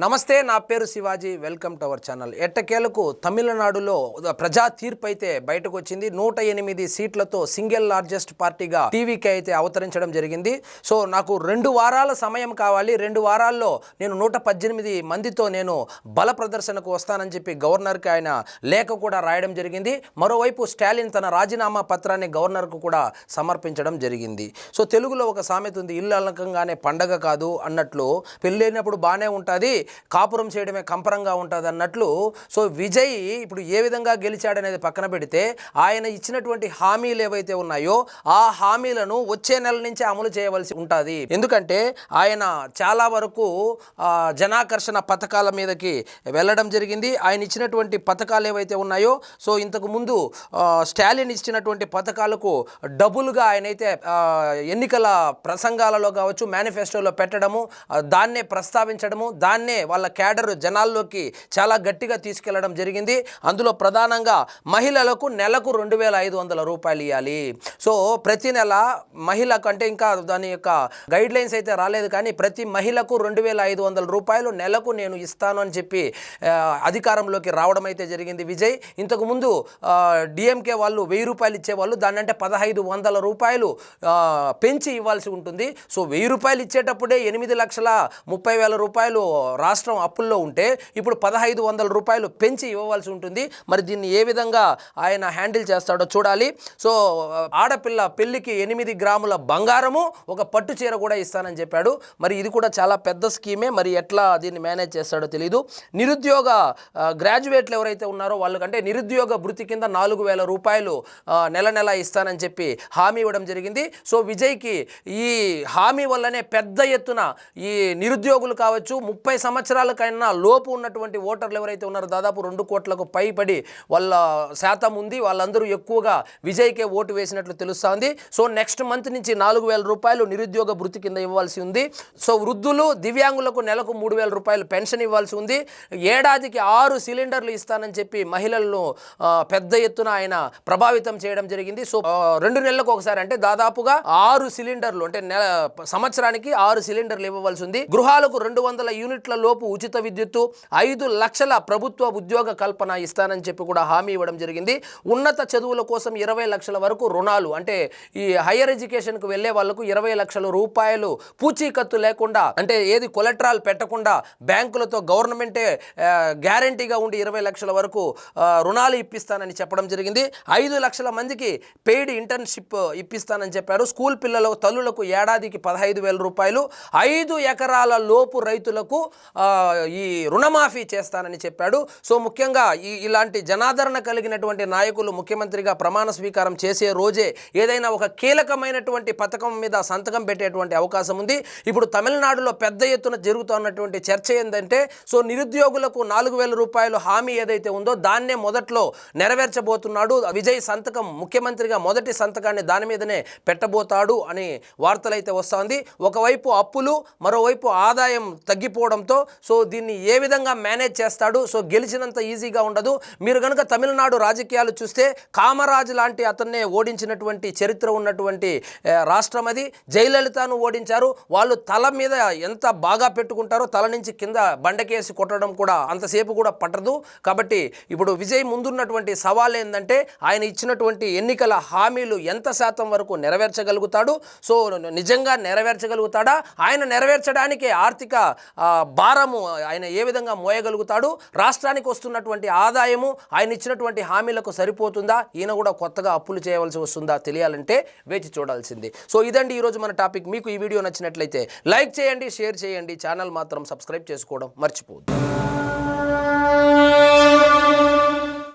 నమస్తే, నా పేరు Shivaji. Welcome to our channel. ఎట్టకేలకు తమిళనాడులో ప్రజా తీర్పు అయితే బయటకు వచ్చింది. 108 సీట్లతో సింగిల్ లార్జెస్ట్ పార్టీగా టీవీకి అయితే అవతరించడం జరిగింది. సో నాకు 2 వారాల సమయం కావాలి, 2 వారాల్లో నేను 118 మందితో నేను బల ప్రదర్శనకు వస్తానని చెప్పి గవర్నర్కి ఆయన లేఖ కూడా రాయడం జరిగింది. మరోవైపు స్టాలిన్ తన రాజీనామా పత్రాన్ని గవర్నర్కు కూడా సమర్పించడం జరిగింది. సో తెలుగులో ఒక సామెత ఉంది, ఇల్లు అలకంగానే పండగ కాదు అన్నట్లు, పెళ్ళైనప్పుడు బాగానే ఉంటుంది, కాపురం చేయడమే కంపరంగా ఉంటుంది అన్నట్లు. సో విజయ్ ఇప్పుడు ఏ విధంగా గెలిచాడనేది పక్కన పెడితే ఆయన ఇచ్చినటువంటి హామీలు ఏవైతే ఉన్నాయో ఆ హామీలను వచ్చే నెల నుంచి అమలు చేయవలసి ఉంటుంది. ఎందుకంటే ఆయన చాలా వరకు జనాకర్షణ పథకాల మీదకి వెళ్ళడం జరిగింది. ఆయన ఇచ్చినటువంటి పథకాలు ఏవైతే ఉన్నాయో, సో ఇంతకు ముందు స్టాలిన్ ఇచ్చినటువంటి పథకాలకు డబుల్గా ఆయనైతే ఎన్నికల ప్రసంగాలలో కావచ్చు, మేనిఫెస్టోలో పెట్టడము, దాన్నే ప్రస్తావించడము, దాన్నే వాళ్ళ క్యాడర్ జనాల్లోకి చాలా గట్టిగా తీసుకెళ్లడం జరిగింది. అందులో ప్రధానంగా మహిళలకు నెలకు 2,500 రూపాయలు ఇవ్వాలి. సో ప్రతి నెల మహిళకు, అంటే ఇంకా దాని యొక్క గైడ్ లైన్స్ అయితే రాలేదు, కానీ ప్రతి మహిళకు 2,500 రూపాయలు నెలకు నేను ఇస్తాను అని చెప్పి అధికారంలోకి రావడం అయితే జరిగింది విజయ్. ఇంతకుముందు డిఎంకే వాళ్ళు 1000 రూపాయలు ఇచ్చేవాళ్ళు, దాన్ని అంటే 1,500 రూపాయలు పెంచి ఇవ్వాల్సి ఉంటుంది. సో 1000 రూపాయలు ఇచ్చేటప్పుడే 8,30,000 రూపాయలు రాష్ట్రం అప్పుల్లో ఉంటే ఇప్పుడు 1,500 రూపాయలు పెంచి ఇవ్వవలసి ఉంటుంది. మరి దీన్ని ఏ విధంగా ఆయన హ్యాండిల్ చేస్తాడో చూడాలి. సో ఆడపిల్ల పెళ్లికి 8 గ్రాముల బంగారము, ఒక పట్టు చీర కూడా ఇస్తానని చెప్పాడు. మరి ఇది కూడా చాలా పెద్ద స్కీమే. మరి ఎట్లా దీన్ని మేనేజ్ చేస్తాడో తెలియదు. నిరుద్యోగ గ్రాడ్యుయేట్లు ఎవరైతే ఉన్నారో వాళ్ళకంటే నిరుద్యోగ భృతి కింద 4,000 రూపాయలు నెల నెల ఇస్తానని చెప్పి హామీ ఇవ్వడం జరిగింది. సో విజయ్కి ఈ హామీ వల్లనే పెద్ద ఎత్తున ఈ నిరుద్యోగులు కావచ్చు, 30 సంవత్సరాలకైనా లోపు ఉన్నటువంటి ఓటర్లు ఎవరైతే ఉన్నారో దాదాపు 2 కోట్లకు పైబడి వాళ్ళ శాతం ఉంది, వాళ్ళందరూ ఎక్కువగా విజయ్కే ఓటు వేసినట్లు తెలుస్తోంది. సో నెక్స్ట్ మంత్ నుంచి 4,000 రూపాయలు నిరుద్యోగ భృతి కింద ఇవ్వాల్సి ఉంది. సో వృద్ధులు, దివ్యాంగులకు నెలకు 3,000 రూపాయలు పెన్షన్ ఇవ్వాల్సి ఉంది. ఏడాదికి 6 సిలిండర్లు ఇస్తానని చెప్పి మహిళలను పెద్ద ఎత్తున ఆయన ప్రభావితం చేయడం జరిగింది. సో 2 నెలలకు ఒకసారి, అంటే దాదాపుగా 6 సిలిండర్లు, అంటే సంవత్సరానికి 6 సిలిండర్లు ఇవ్వవలసి ఉంది. గృహాలకు 200 యూనిట్ల లోపు ఉచిత విద్యుత్తు, 5 లక్షల ప్రభుత్వ ఉద్యోగ కల్పన ఇస్తానని చెప్పి కూడా హామీ ఇవ్వడం జరిగింది. ఉన్నత చదువుల కోసం 20 లక్షల వరకు రుణాలు, అంటే ఈ హైయర్ ఎడ్యుకేషన్కు వెళ్ళే వాళ్లకు 20 లక్షల రూపాయలు పూచీకత్తు లేకుండా, అంటే ఏది కొలెట్రాల్ పెట్టకుండా బ్యాంకులతో గవర్నమెంటే గ్యారంటీగా ఉండి 20 లక్షల వరకు రుణాలు ఇప్పిస్తానని చెప్పడం జరిగింది. 5 లక్షల మందికి పెయిడ్ ఇంటర్న్షిప్ ఇప్పిస్తానని చెప్పారు. స్కూల్ పిల్లల తల్లులకు ఏడాదికి 15,000 రూపాయలు, 5 ఎకరాల లోపు రైతులకు ఈ రుణమాఫీ చేస్తానని చెప్పాడు. సో ముఖ్యంగా ఇలాంటి జనాదరణ కలిగినటువంటి నాయకులు ముఖ్యమంత్రిగా ప్రమాణ స్వీకారం చేసే రోజే ఏదైనా ఒక కీలకమైనటువంటి పథకం మీద సంతకం పెట్టేటువంటి అవకాశం ఉంది. ఇప్పుడు తమిళనాడులో పెద్ద ఎత్తున జరుగుతున్నటువంటి చర్చ ఏంటంటే, సో నిరుద్యోగులకు 4,000 రూపాయలు హామీ ఏదైతే ఉందో దాన్నే మొదట్లో నెరవేర్చబోతున్నాడు విజయ్. సంతకం, ముఖ్యమంత్రిగా మొదటి సంతకాన్ని దాని మీదనే పెట్టబోతాడు అని వార్తలైతే వస్తుంది. ఒకవైపు అప్పులు, మరోవైపు ఆదాయం తగ్గిపోవడంతో సో దీన్ని ఏ విధంగా మేనేజ్ చేస్తాడు? సో గెలిచినంత ఈజీగా ఉండదు. మీరు కనుక తమిళనాడు రాజకీయాలు చూస్తే కామరాజ్ లాంటి అతన్నే ఓడించినటువంటి చరిత్ర ఉన్నటువంటి రాష్ట్రం అది. జయలలితను ఓడించారు. వాళ్ళు తల మీద ఎంత బాగా పెట్టుకుంటారో తల నుంచి కింద బండకేసి కొట్టడం కూడా అంతసేపు కూడా పట్టదు. కాబట్టి ఇప్పుడు విజయ్ ముందున్నటువంటి సవాల్ ఏంటంటే ఆయన ఇచ్చినటువంటి ఎన్నికల హామీలు ఎంత శాతం వరకు నెరవేర్చగలుగుతాడు? సో నిజంగా నెరవేర్చగలుగుతాడా? ఆయన నెరవేర్చడానికి ఆర్థిక భారము ఆయన ఏ విధంగా మోయగలుగుతాడు? రాష్ట్రానికి వస్తున్నటువంటి ఆదాయము ఆయన ఇచ్చినటువంటి హామీలకు సరిపోతుందా? ఈయన కూడా కొత్తగా అప్పులు చేయవలసి వస్తుందా? తెలియాలంటే వేచి చూడాల్సింది. సో ఇదండి ఈరోజు మన టాపిక్. మీకు ఈ వీడియో నచ్చినట్లయితే లైక్ చేయండి, షేర్ చేయండి, ఛానల్ మాత్రం సబ్స్క్రైబ్ చేసుకోవడం మర్చిపోవద్దు.